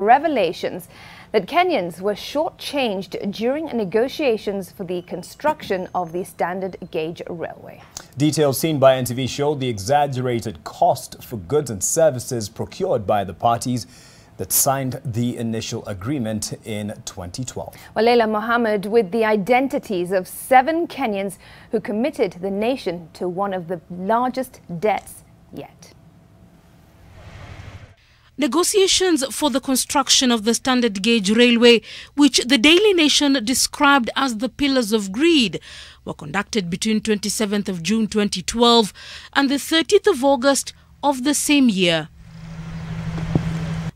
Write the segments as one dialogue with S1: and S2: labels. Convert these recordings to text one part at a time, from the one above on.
S1: revelations that Kenyans were shortchanged during negotiations for the construction of the standard gauge railway.
S2: Details seen by NTV show the exaggerated cost for goods and services procured by the parties that signed the initial agreement in 2012.
S1: Well, Leila Mohammed with the identities of 7 Kenyans who committed the nation to one of the largest debts yet.
S3: Negotiations for the construction of the standard gauge railway, which the Daily Nation described as the pillars of greed, were conducted between 27th of June 2012 and the 30th of August of the same year.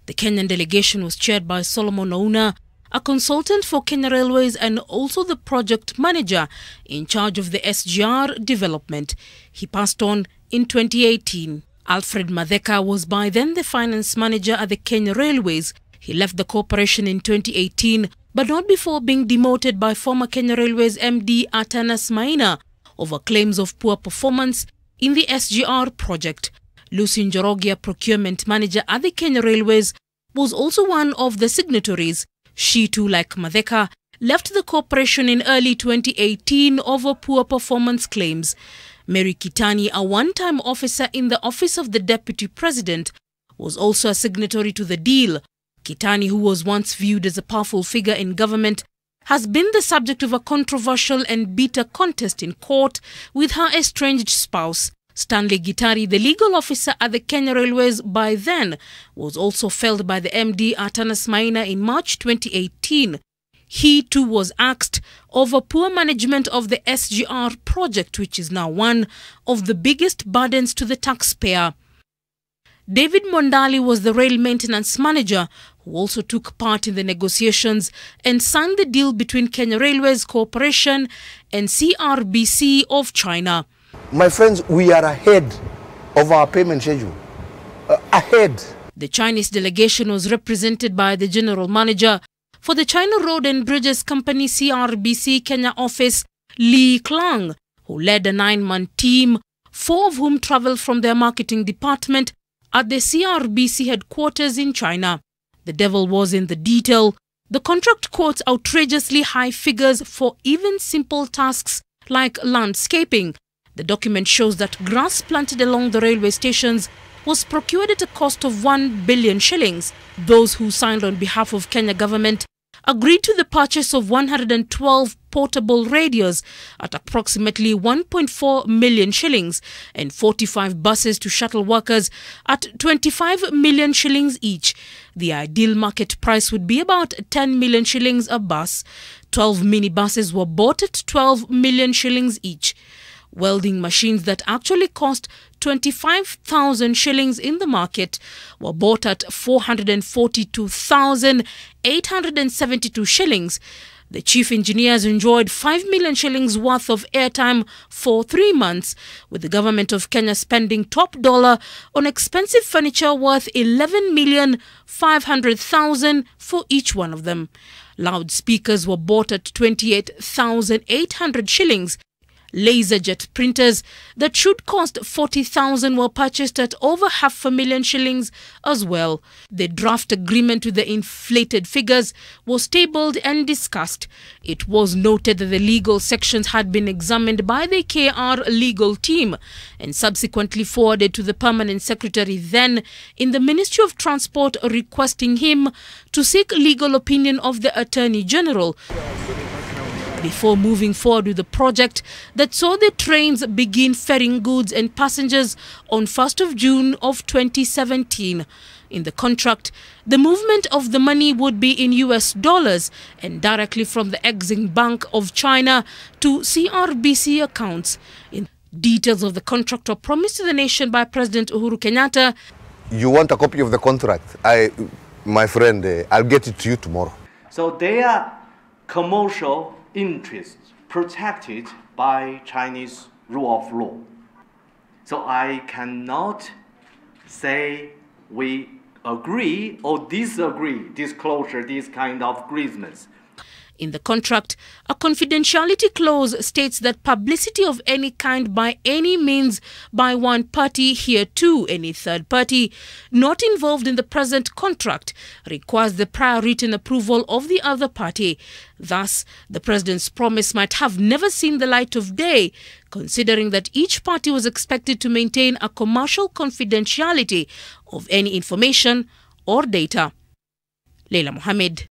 S3: The Kenyan delegation was chaired by Solomon Ouna, a consultant for Kenya Railways and also the project manager in charge of the SGR development. He passed on in 2018. Alfred Madheka was by then the finance manager at the Kenya Railways. He left the corporation in 2018, but not before being demoted by former Kenya Railways MD Atanas Maina over claims of poor performance in the SGR project. Lucy Njorogia, procurement manager at the Kenya Railways, was also one of the signatories. She too, like Madheka, left the corporation in early 2018 over poor performance claims. Mary Kitani, a one-time officer in the office of the Deputy President, was also a signatory to the deal. Kitani, who was once viewed as a powerful figure in government, has been the subject of a controversial and bitter contest in court with her estranged spouse. Stanley Gitari, the legal officer at the Kenya Railways by then, was also felled by the MD Atanas Maina in March 2018. He too was axed over poor management of the SGR project, which is now one of the biggest burdens to the taxpayer. David Mondali was the rail maintenance manager who also took part in the negotiations and signed the deal between Kenya Railways Corporation and CRBC of China.
S4: My friends, we are ahead of our payment schedule. Ahead.
S3: The Chinese delegation was represented by the general manager for the China Road and Bridges Company CRBC Kenya office, Li Klang, who led a 9-man team, 4 of whom traveled from their marketing department at the CRBC headquarters in China. The devil was in the detail. The contract quotes outrageously high figures for even simple tasks like landscaping. The document shows that grass planted along the railway stations was procured at a cost of 1 billion shillings. Those who signed on behalf of Kenya government agreed to the purchase of 112 portable radios at approximately 1.4 million shillings and 45 buses to shuttle workers at 25 million shillings each. The ideal market price would be about 10 million shillings a bus. 12 minibuses were bought at 12 million shillings each. Welding machines that actually cost 25,000 shillings in the market were bought at 442,872 shillings. The chief engineers enjoyed 5 million shillings worth of airtime for 3 months, with the government of Kenya spending top dollar on expensive furniture worth 11,500,000 for each one of them. Loudspeakers were bought at 28,800 shillings. Laserjet printers that should cost 40,000 were purchased at over 500,000 shillings as well. The draft agreement with the inflated figures was tabled and discussed. It was noted that the legal sections had been examined by the KR legal team and subsequently forwarded to the permanent secretary then in the Ministry of Transport, requesting him to seek legal opinion of the Attorney General before moving forward with the project that saw the trains begin ferrying goods and passengers on 1st of June of 2017. In the contract, the movement of the money would be in US dollars and directly from the Exim Bank of China to CRBC accounts. In details of the contract were promised to the nation by President Uhuru Kenyatta.
S4: You want a copy of the contract? My friend, I'll get it to you tomorrow.
S5: So they are commercial interests protected by Chinese rule of law. So I cannot say we agree or disagree, disclosure these kind of agreements.
S3: In the contract, a confidentiality clause states that publicity of any kind by any means by one party, hereto any third party, not involved in the present contract, requires the prior written approval of the other party. Thus, the President's promise might have never seen the light of day, considering that each party was expected to maintain a commercial confidentiality of any information or data. Leila Mohammed,